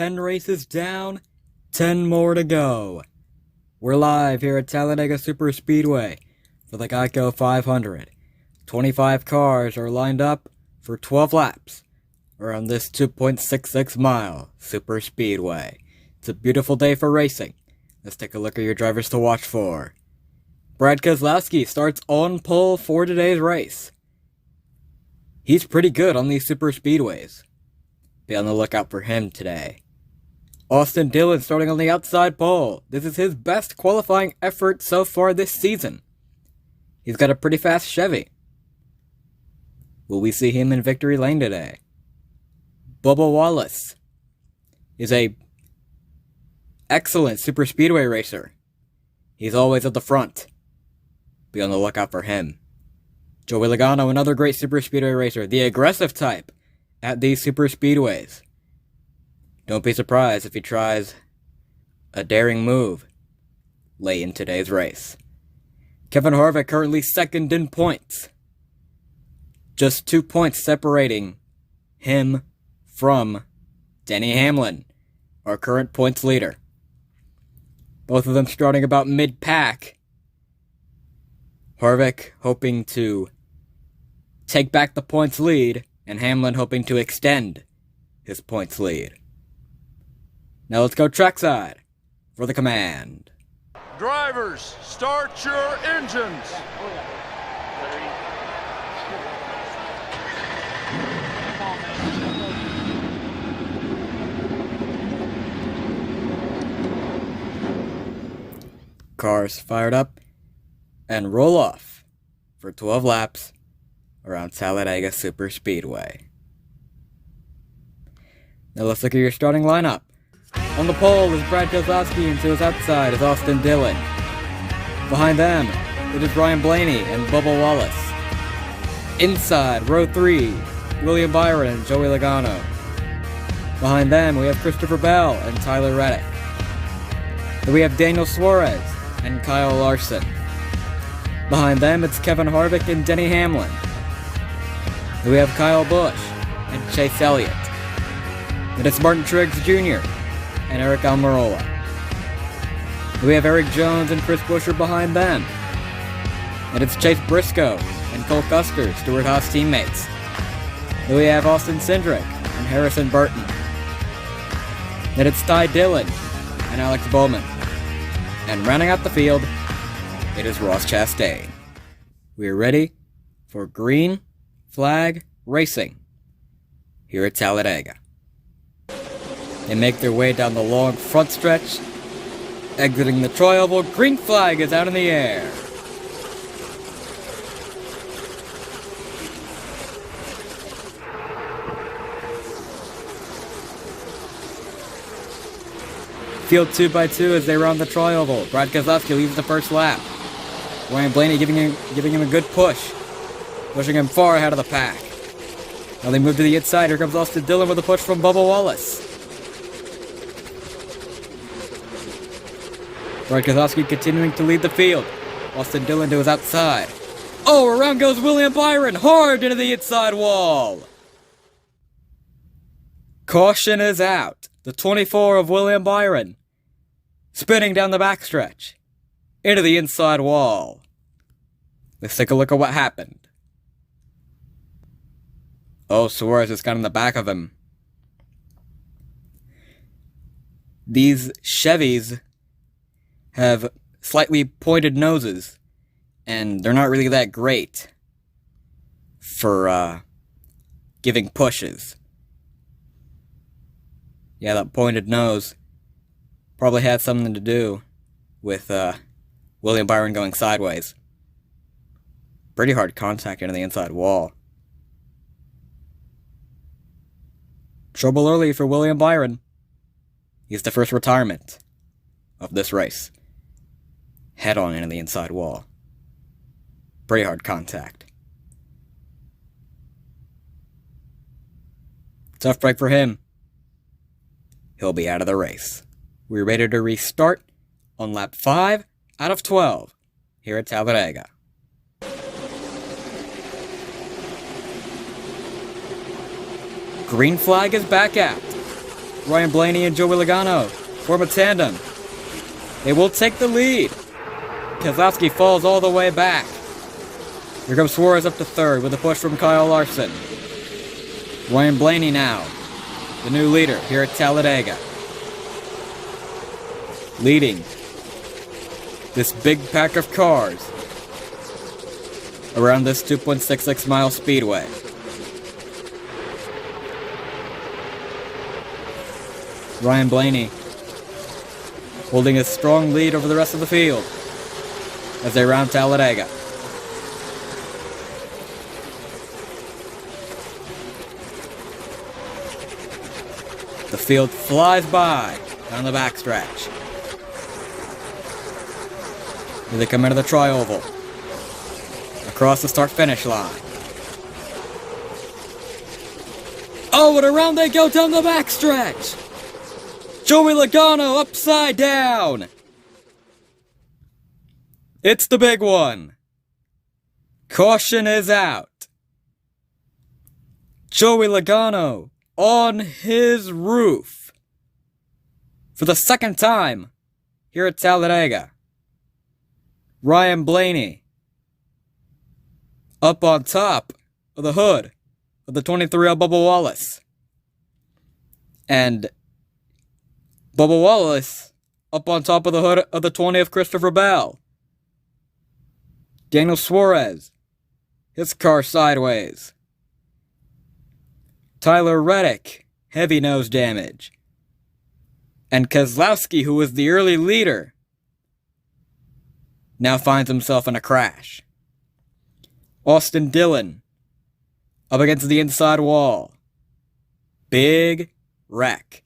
10 races down, 10 more to go. We're live here at Talladega Superspeedway for the Geico 500. 25 cars are lined up for 12 laps around this 2.66 mile superspeedway. It's a beautiful day for racing. Let's take a look at your drivers to watch for. Brad Keselowski starts on pole for today's race. He's pretty good on these superspeedways. Be on the lookout for him today. Austin Dillon starting on the outside pole. This is his best qualifying effort so far this season. He's got a pretty fast Chevy. Will we see him in victory lane today? Bubba Wallace is a excellent superspeedway racer. He's always at the front. Be on the lookout for him. Joey Logano, another great superspeedway racer, the aggressive type at these superspeedways. Don't be surprised if he tries a daring move late in today's race. Kevin Harvick currently second in points. Just 2 points separating him from Denny Hamlin, our current points leader. Both of them starting about mid-pack. Harvick hoping to take back the points lead, and Hamlin hoping to extend his points lead. Now let's go trackside for the command. Drivers, start your engines. Cars fired up and roll off for 12 laps around Talladega Superspeedway. Now let's look at your starting lineup. On the pole is Brad Keselowski, and to his outside is Austin Dillon. Behind them, it is Ryan Blaney and Bubba Wallace. Inside, row 3, William Byron and Joey Logano. Behind them, we have Christopher Bell and Tyler Reddick. Then we have Daniel Suarez and Kyle Larson. Behind them, it's Kevin Harvick and Denny Hamlin. Then we have Kyle Busch and Chase Elliott. Then it's Martin Truex Jr. and Eric Almirola. Then we have Eric Jones and Chris Buescher behind them. And it's Chase Briscoe and Cole Custer, Stewart Haas teammates. Then we have Austin Cindric and Harrison Burton. Then it's Ty Dillon and Alex Bowman. And rounding out the field, it is Ross Chastain. We are ready for green flag racing here at Talladega. They make their way down the long front stretch, exiting the tri-oval. Green flag is out in the air. Field 2x2 as they round the tri-oval. Brad Keselowski leads the first lap. Ryan Blaney giving him a good push, pushing him far ahead of the pack. Now they move to the inside. Here comes Austin Dillon with a push from Bubba Wallace. Brad Keselowski continuing to lead the field. Austin Dillon to his outside. Oh, around goes William Byron, hard into the inside wall. Caution is out. The 24 of William Byron spinning down the backstretch into the inside wall. Let's take a look at what happened. Oh, Suarez is kind of in the back of him. These Chevys have slightly pointed noses, and they're not really that great for giving pushes. Yeah, that pointed nose probably had something to do with William Byron going sideways. Pretty hard contact into the inside wall. Trouble early for William Byron. He's the first retirement of this race. Head on into the inside wall. Pretty hard contact. Tough break for him. He'll be out of the race. We're ready to restart on lap 5 out of 12 here at Talladega. Green flag is back out. Ryan Blaney and Joey Logano form a tandem. They will take the lead. Keselowski falls all the way back. Here comes Suarez up to third with a push from Kyle Larson. Ryan Blaney now, the new leader here at Talladega. Leading this big pack of cars around this 2.66 mile speedway. Ryan Blaney holding a strong lead over the rest of the field as they round Talladega. The field flies by down the backstretch. Here they come into the tri-oval, across the start-finish line. Oh, and around they go down the backstretch! Joey Logano upside down! It's the big one. Caution is out. Joey Logano on his roof for the second time here at Talladega. Ryan Blaney up on top of the hood of the 23 of Bubba Wallace. And Bubba Wallace up on top of the hood of the 20 of Christopher Bell. Daniel Suarez, his car sideways. Tyler Reddick, heavy nose damage. And Keselowski, who was the early leader, now finds himself in a crash. Austin Dillon, up against the inside wall. Big wreck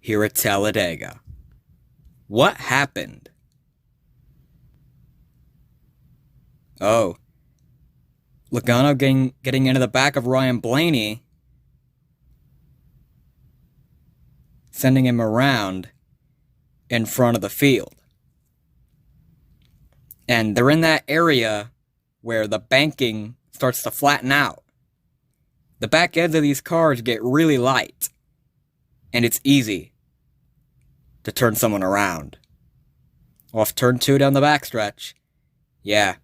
here at Talladega. What happened? Oh, Logano getting into the back of Ryan Blaney, sending him around in front of the field. And they're in that area where the banking starts to flatten out. The back ends of these cars get really light, and it's easy to turn someone around. Off turn 2 down the backstretch. Yeah.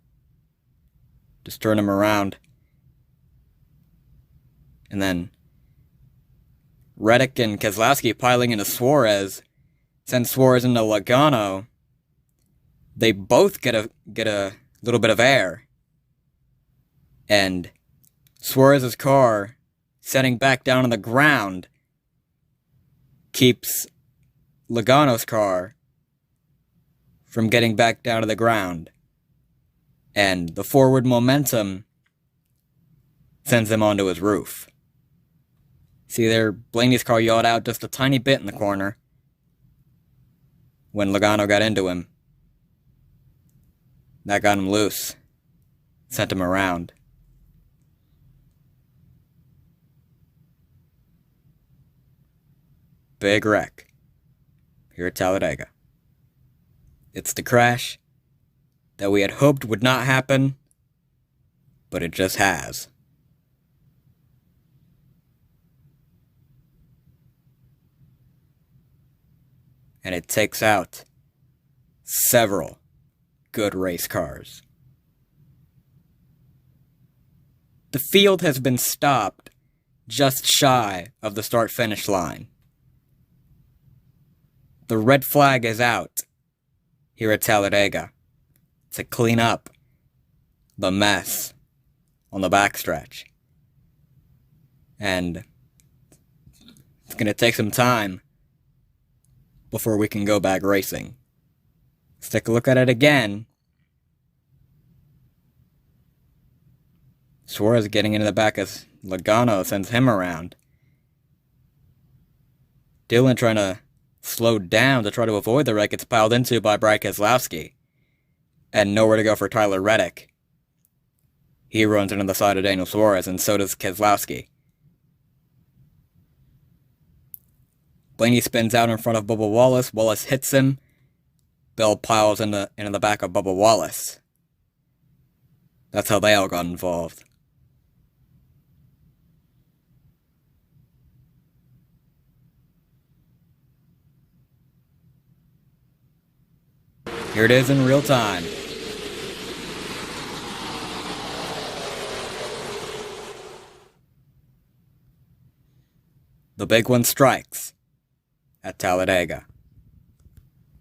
Just turn him around. And then Reddick and Keselowski piling into Suarez send Suarez into Logano. They both get a little bit of air. And Suarez's car, setting back down on the ground, keeps Logano's car from getting back down to the ground. And the forward momentum sends him onto his roof. See there, Blaney's car yawed out just a tiny bit in the corner when Logano got into him. That got him loose. Sent him around. Big wreck here at Talladega. It's the crash that we had hoped would not happen, but it just has. And it takes out several good race cars. The field has been stopped just shy of the start-finish line. The red flag is out here at Talladega to clean up the mess on the backstretch. And it's going to take some time before we can go back racing. Let's take a look at it again. Suarez getting into the back as Logano sends him around. Dillon trying to slow down to try to avoid the wreck gets piled into by Brad Keselowski. And nowhere to go for Tyler Reddick. He runs into the side of Daniel Suarez, and so does Keselowski. Blaney spins out in front of Bubba Wallace. Wallace hits him. Bell piles into the back of Bubba Wallace. That's how they all got involved. Here it is in real time. The big one strikes at Talladega.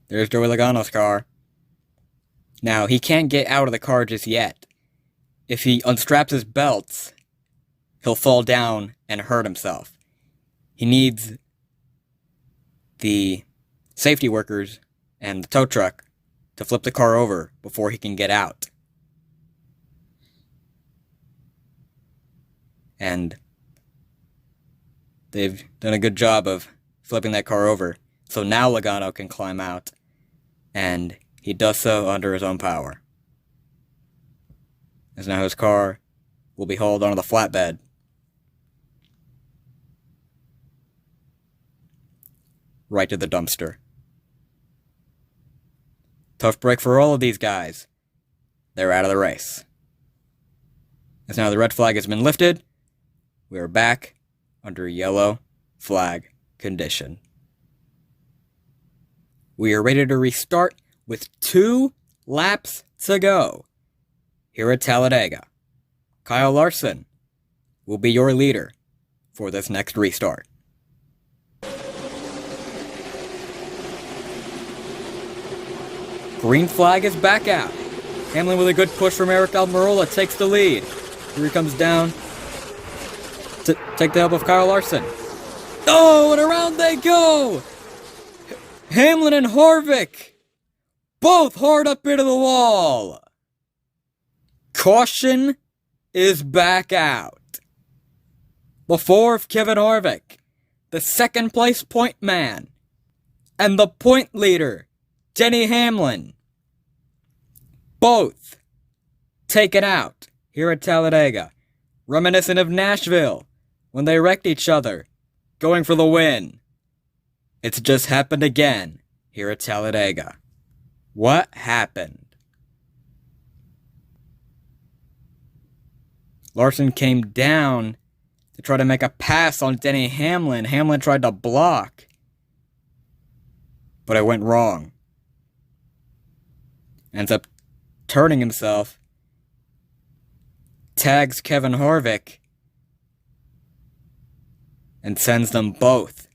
There's Joey Logano's car. Now, he can't get out of the car just yet. If he unstraps his belts, he'll fall down and hurt himself. He needs the safety workers and the tow truck to flip the car over before he can get out. And they've done a good job of flipping that car over. So now Logano can climb out, and he does so under his own power. As now his car will be hauled onto the flatbed. Right to the dumpster. Tough break for all of these guys. They're out of the race. As now the red flag has been lifted, we are back under yellow flag condition. We are ready to restart with 2 laps to go here at Talladega. Kyle Larson will be your leader for this next restart. Green flag is back out. Hamlin with a good push from Eric Almirola takes the lead. Here he comes down to take the help of Kyle Larson. Oh, and around they go! Hamlin and Harvick both hard up into the wall. Caution is back out. The 4 of Kevin Harvick, the second place point man, and the point leader, Denny Hamlin, both taken out here at Talladega, reminiscent of Nashville when they wrecked each other, going for the win. It's just happened again here at Talladega. What happened? Larson came down to try to make a pass on Denny Hamlin. Hamlin tried to block, but it went wrong. Ends up turning himself, tags Kevin Harvick, and sends them both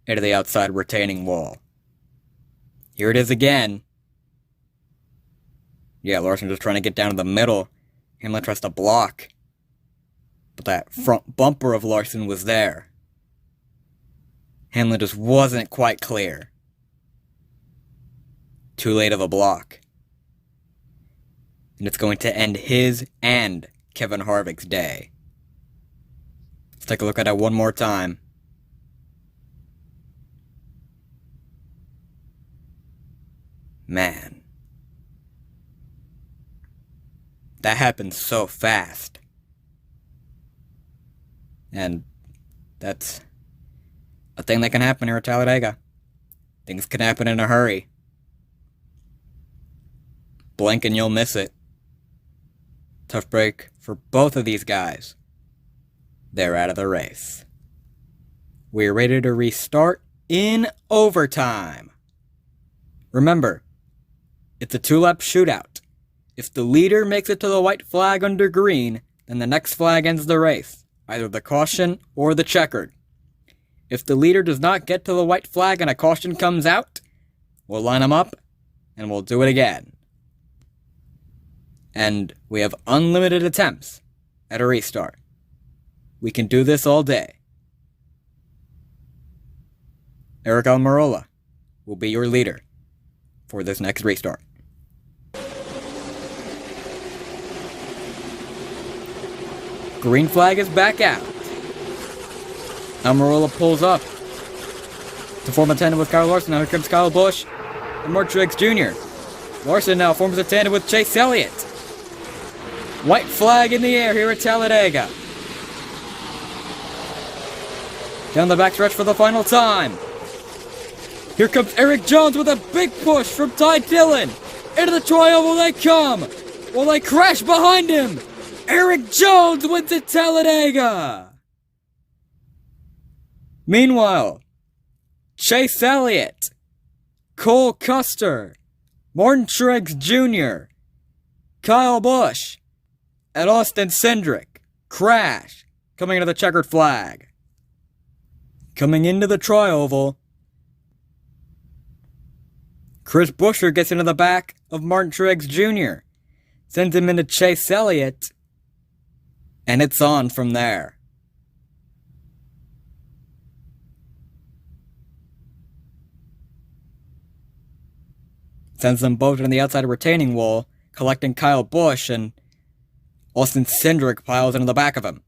into the outside retaining wall. Here it is again. Yeah, Larson just trying to get down to the middle. Hamlin tries to block, but that front bumper of Larson was there. Hamlin just wasn't quite clear. Too late of a block. And it's going to end his and Kevin Harvick's day. Let's take a look at it one more time. Man. That happened so fast. And that's a thing that can happen here at Talladega. Things can happen in a hurry. Blink and you'll miss it. Tough break for both of these guys. They're out of the race. We're ready to restart in overtime. Remember, it's a 2-lap shootout. If the leader makes it to the white flag under green, then the next flag ends the race, either the caution or the checkered. If the leader does not get to the white flag and a caution comes out, we'll line them up and we'll do it again. And we have unlimited attempts at a restart. We can do this all day. Eric Almirola will be your leader for this next restart. Green flag is back out. Almirola pulls up to form a tandem with Kyle Larson. Now here comes Kyle Busch and Mark Truex Jr. Larson now forms a tandem with Chase Elliott. White flag in the air here at Talladega. Down the backstretch for the final time. Here comes Eric Jones with a big push from Ty Dillon. Into the tri-oval they come. Will they crash behind him? Eric Jones wins at Talladega. Meanwhile, Chase Elliott, Cole Custer, Martin Truex Jr., Kyle Busch, and Austin Cindric crash coming into the checkered flag. Coming into the tri-oval, Chris Buescher gets into the back of Martin Truex Jr., sends him into Chase Elliott, and it's on from there. Sends them both on the outside retaining wall, collecting Kyle Busch, and Austin Cindric piles into the back of him.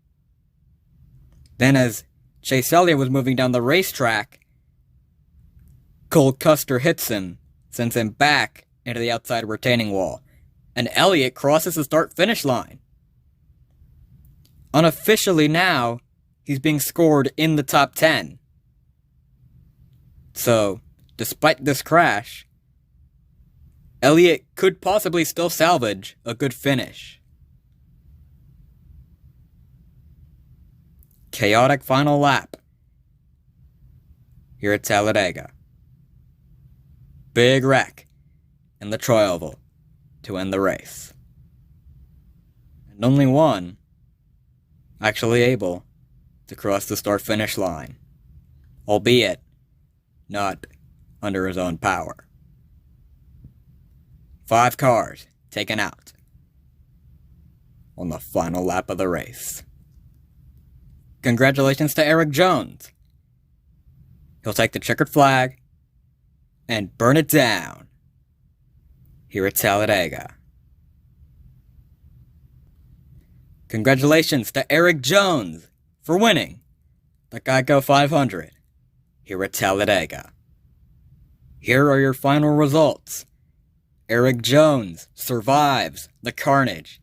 Then as Chase Elliott was moving down the racetrack, Cole Custer hits him, sends him back into the outside retaining wall, and Elliott crosses the start-finish line. Unofficially now, he's being scored in the top 10. So, despite this crash, Elliott could possibly still salvage a good finish. Chaotic final lap here at Talladega. Big wreck in the tri-oval to end the race. And only one actually able to cross the start-finish line, albeit not under his own power. 5 cars taken out on the final lap of the race. Congratulations to Eric Jones. He'll take the checkered flag and burn it down here at Talladega. Congratulations to Eric Jones for winning the Geico 500 here at Talladega. Here are your final results. Eric Jones survives the carnage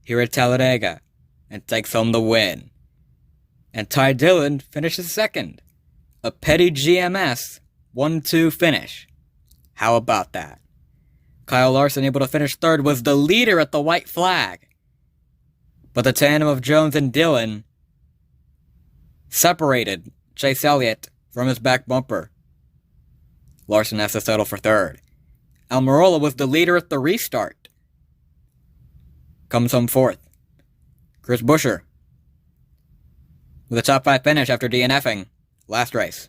here at Talladega and takes home the win. And Ty Dillon finishes second. A petty GMS 1-2 finish. How about that? Kyle Larson, able to finish third, was the leader at the white flag. But the tandem of Jones and Dillon separated Chase Elliott from his back bumper. Larson has to settle for third. Almirola was the leader at the restart. Comes home fourth. Chris Buescher with a top 5 finish after DNFing last race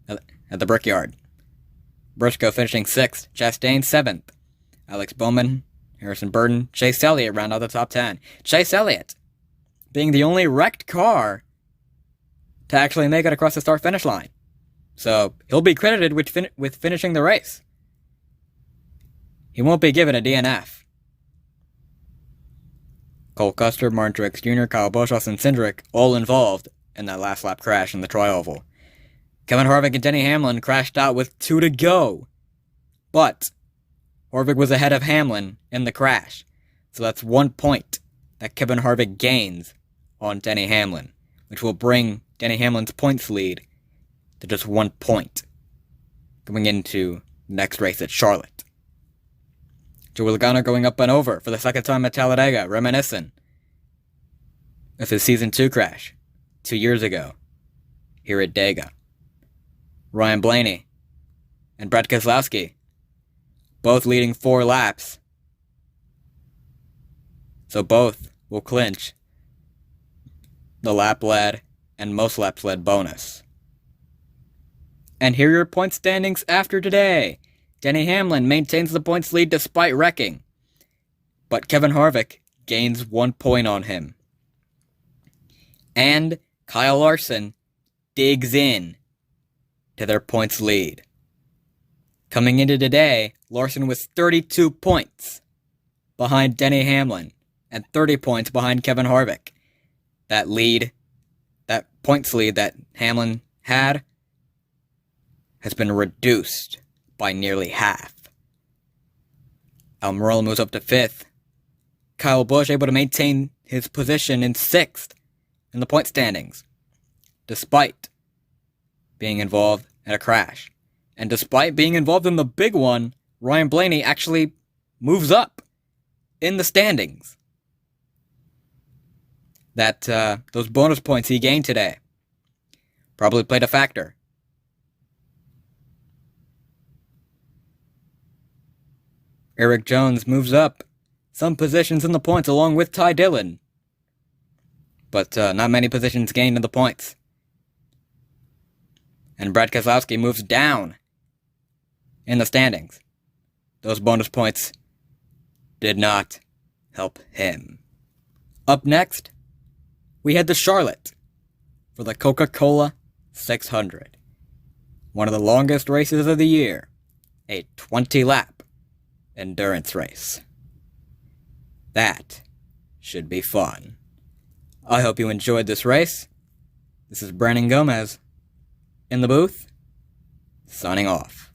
at the Brickyard. Briscoe finishing 6th, Chastain 7th. Alex Bowman, Harrison Burton, Chase Elliott round out the top 10. Chase Elliott being the only wrecked car to actually make it across the start-finish line. So he'll be credited with finishing the race. He won't be given a DNF. Cole Custer, Martin Truex Jr., Kyle Busch, Austin Cindric, all involved in that last lap crash in the tri-oval. Kevin Harvick and Denny Hamlin crashed out with 2 to go. But Harvick was ahead of Hamlin in the crash. So that's 1 point that Kevin Harvick gains on Denny Hamlin, which will bring Denny Hamlin's points lead to just 1 point going into the next race at Charlotte. Joey Logano going up and over for the second time at Talladega, reminiscent of his Season 2 crash 2 years ago here at Dega. Ryan Blaney and Brett Keselowski both leading 4 laps. So both will clinch the lap led and most laps led bonus. And here are your point standings after today. Denny Hamlin maintains the points lead despite wrecking, but Kevin Harvick gains 1 point on him. And Kyle Larson digs in to their points lead. Coming into today, Larson was 32 points behind Denny Hamlin and 30 points behind Kevin Harvick. That points lead that Hamlin had has been reduced by nearly half. Almirola moves up to 5th. Kyle Busch able to maintain his position in 6th in the point standings, despite being involved in a crash. And despite being involved in the big one, Ryan Blaney actually moves up in the standings. Those bonus points he gained today probably played a factor. Eric Jones moves up some positions in the points along with Ty Dillon. But not many positions gained in the points. And Brad Keselowski moves down in the standings. Those bonus points did not help him. Up next, we head to Charlotte for the Coca-Cola 600. One of the longest races of the year. A 20-lap endurance race. That should be fun. I hope you enjoyed this race. This is Brandon Gomez in the booth, signing off.